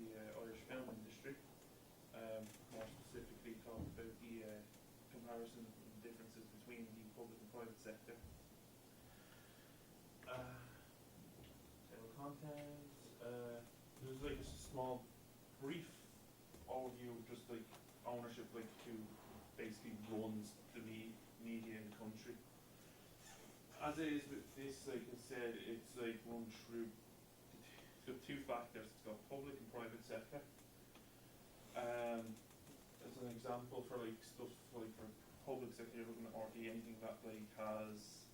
the Irish film industry. More specifically, talk about the comparison and differences between the public and private sector. Table of contents. There's like a small, brief overview of just like ownership, like who basically runs the media in the country. As it is with this, like I said, it's like run through two factors. It's got public and private sector. As an example for like stuff like for public sector, you're looking at RT, anything that like has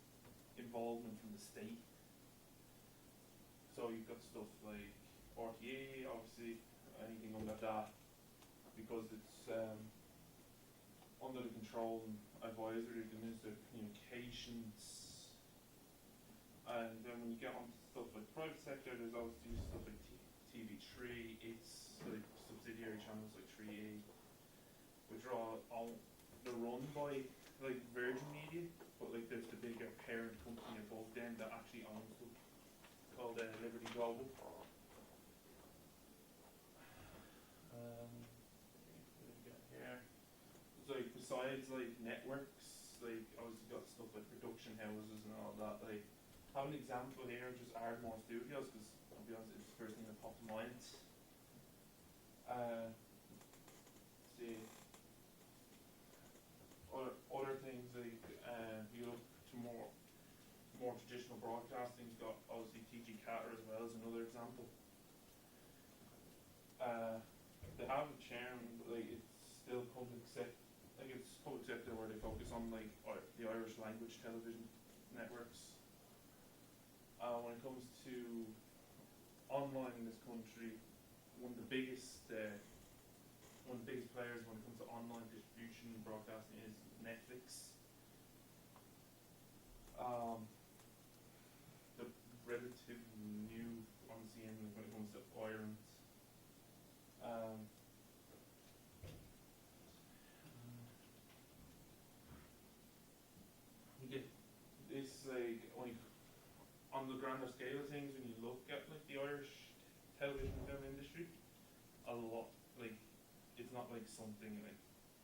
involvement from the state. So you've got stuff like RTA, obviously, anything under that, because it's under the control and advisory of the Minister of Communications. And then when you get onto stuff like private sector, there's obviously stuff like TV3, it's like subsidiary channels like 3A, which are all they're run by like Virgin Media, but like there's the bigger parent company above them that actually owns them, called Liberty Global. What do we got here? It's like besides like networks, like obviously got stuff like production houses and all that. Like I have an example here, just Ardmore Studios, because I'll be honest, it's the first thing that popped to mind. See, other things like you look to more traditional broadcasting. You've got obviously TG Catter as well as another example. They have a chairman, but like it's still public sector. Like it's public sector where they focus on like the Irish language television networks. When it comes to online in this country, one of the biggest players when it comes to online distribution and broadcasting is Netflix. They're relatively new on the scene when it comes to Ireland. You get this like on the grander scale of things, when you look at like the Irish television and film industry, a lot like it's not like something like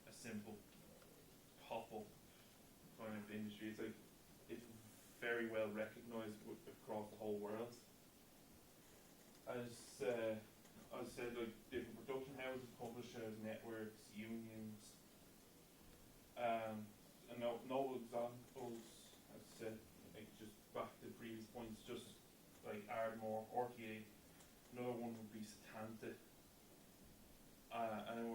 a simple pop-up kind of industry. It's like it's very well recognized across the whole world. As I said, like different production houses, publishers, networks, unions. And notable examples, as I said, like just back to the previous points, just like Ardmore, RTA. Another one would be Satanta. And then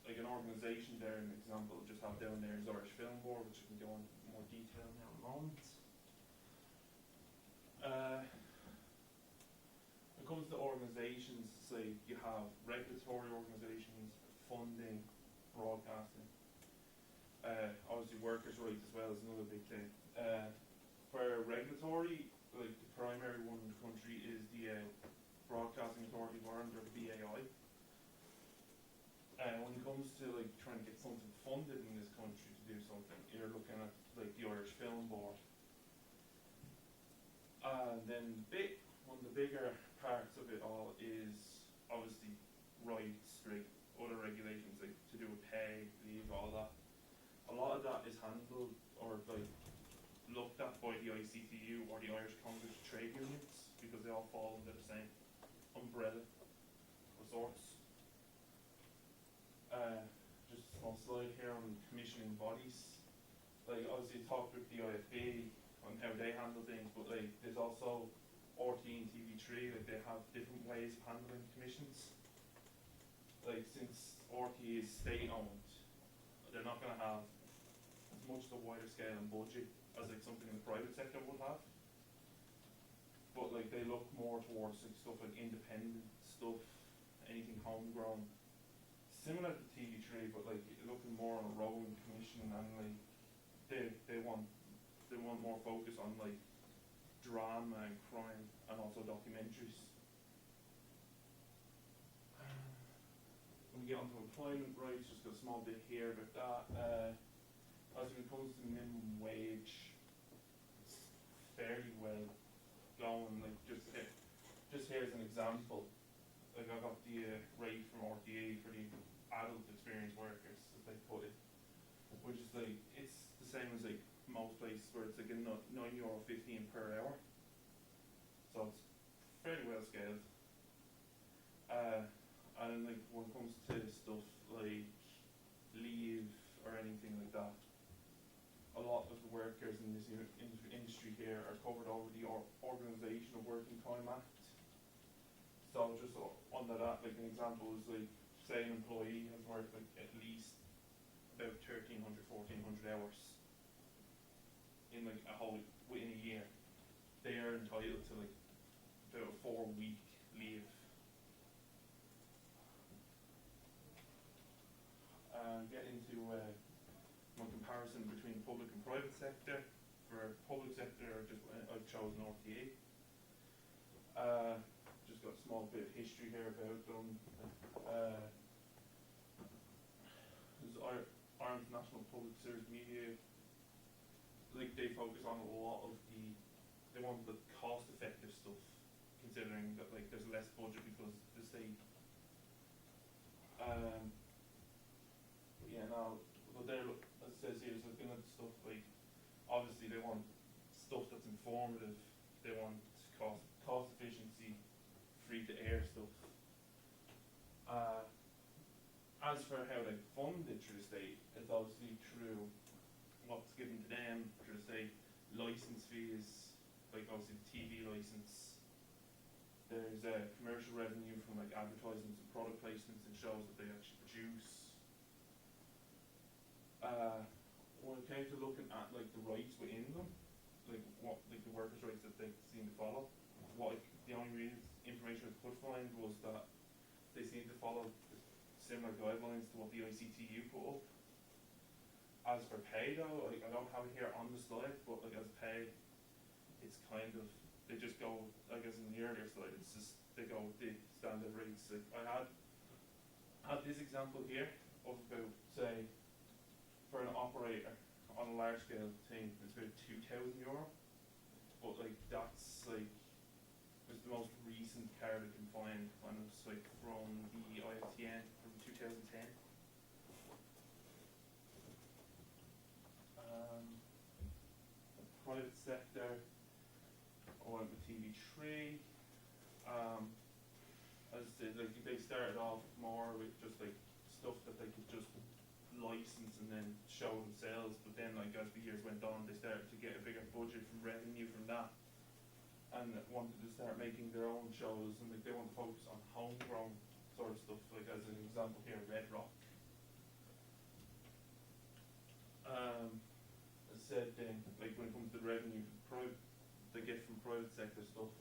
like an organisation there, an example just have down there is Irish Film Board, which I can go into more detail now in a moment. When it comes to organisations, say you have regulatory organisations, funding, broadcasting. Obviously workers' rights as well is another big thing. For regulatory, like the primary one in the country is the Broadcasting Authority of Ireland, or the BAI. When it comes to like trying to get something funded in this country to do something, you're looking at like the Irish Film Board. And then one of the bigger parts of it all is obviously rights, like other regulations, like to do with pay, leave, all that. A lot of that is handled or like looked at by the ICTU or the Irish Congress of Trade Unions, because they all fall under the same umbrella of sorts. Just a small slide here on commissioning bodies. Like obviously talked with the IFB on how they handle things, but like there's also RT and TV3, like they have different ways of handling commissions. Like since RT is state owned, they're not going to have as much of a wider scale and budget as like something in the private sector would have. But like they look more towards like stuff like independent stuff, anything homegrown. Similar to TV3, but like looking more on a rolling commission, and like they want more focus on like drama and crime and also documentaries. When we get onto employment rights, just got a small bit here about that. As when it comes to minimum wage, it's fairly well going. Like just here as an example, like I got the rate from RTA for the adult experienced workers, as they put it, which is like, it's the same as like most places where it's like a €9.15 per hour, so it's fairly well scaled. And like when it comes to stuff like leave or anything like that, a lot of the workers in this industry here are covered over the Organisation of Working Time Act. So just under that, like an example is like, say an employee has worked like at least about 1,300, 1,400 hours in like within a year, they are entitled to like about a 4-week leave. Get into my comparison between public and private sector. For public sector, I've chosen RTA. Just got a small bit of history here about them. There's Ireland's National Public Service Media. Like they focus on a lot of they want the cost-effective stuff, considering that like there's less budget because the state. Yeah, now, but they're, as it says here, is looking at stuff like, obviously they want stuff that's informative, they want cost efficiency, free to air stuff. As for how they fund it through the state, it's obviously through what's given to them through the state, license fees, like obviously the TV license. There's commercial revenue from like advertisements and product placements and shows that they actually produce. When it came to looking at like the rights within them, like what like the workers' rights that they seem to follow, the only information I could find was that they seem to follow similar guidelines to what the ICTU put up. As for pay though, like I don't have it here on the slide, but like as pay, it's kind of, they just go, I guess in the earlier slide, it's just they go with the standard rates. Like I had this example here of about, say, for an operator on a large scale thing, it's about €2,000, but like that's like, it's the most recent card I can find, and it's like from the IFTN from 2010. The private sector, I went with TV3. As I said, like they started off more with just like stuff that they could just license and then show themselves, but then like as the years went on, they started to get a bigger budget from revenue from that, and wanted to start making their own shows, and like they want to focus on homegrown sort of stuff, like as an example here, Red Rock. As I said, then like when it comes to the revenue they get from private sector stuff,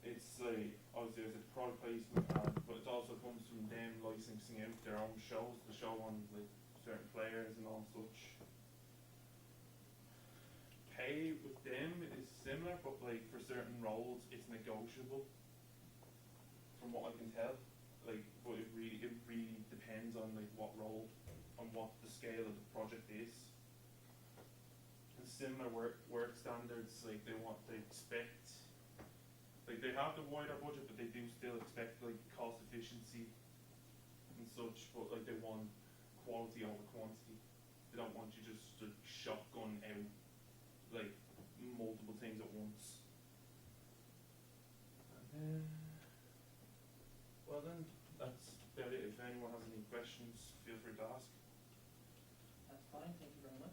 it's like obviously there's a product placement ad, but it also comes from them licensing out their own shows to show on like certain players and all such. Pay with them is similar, but like for certain roles it's negotiable from what I can tell. Like, but it really depends on like what role and what the scale of the project is. And similar work standards, like they expect, like they have the wider budget, but they do still expect like cost efficiency and such, but like they want quality over quantity. They don't want you just to shotgun out like multiple things at once. And then, well then, that's about it. If anyone has any questions, feel free to ask. That's fine, thank you very much.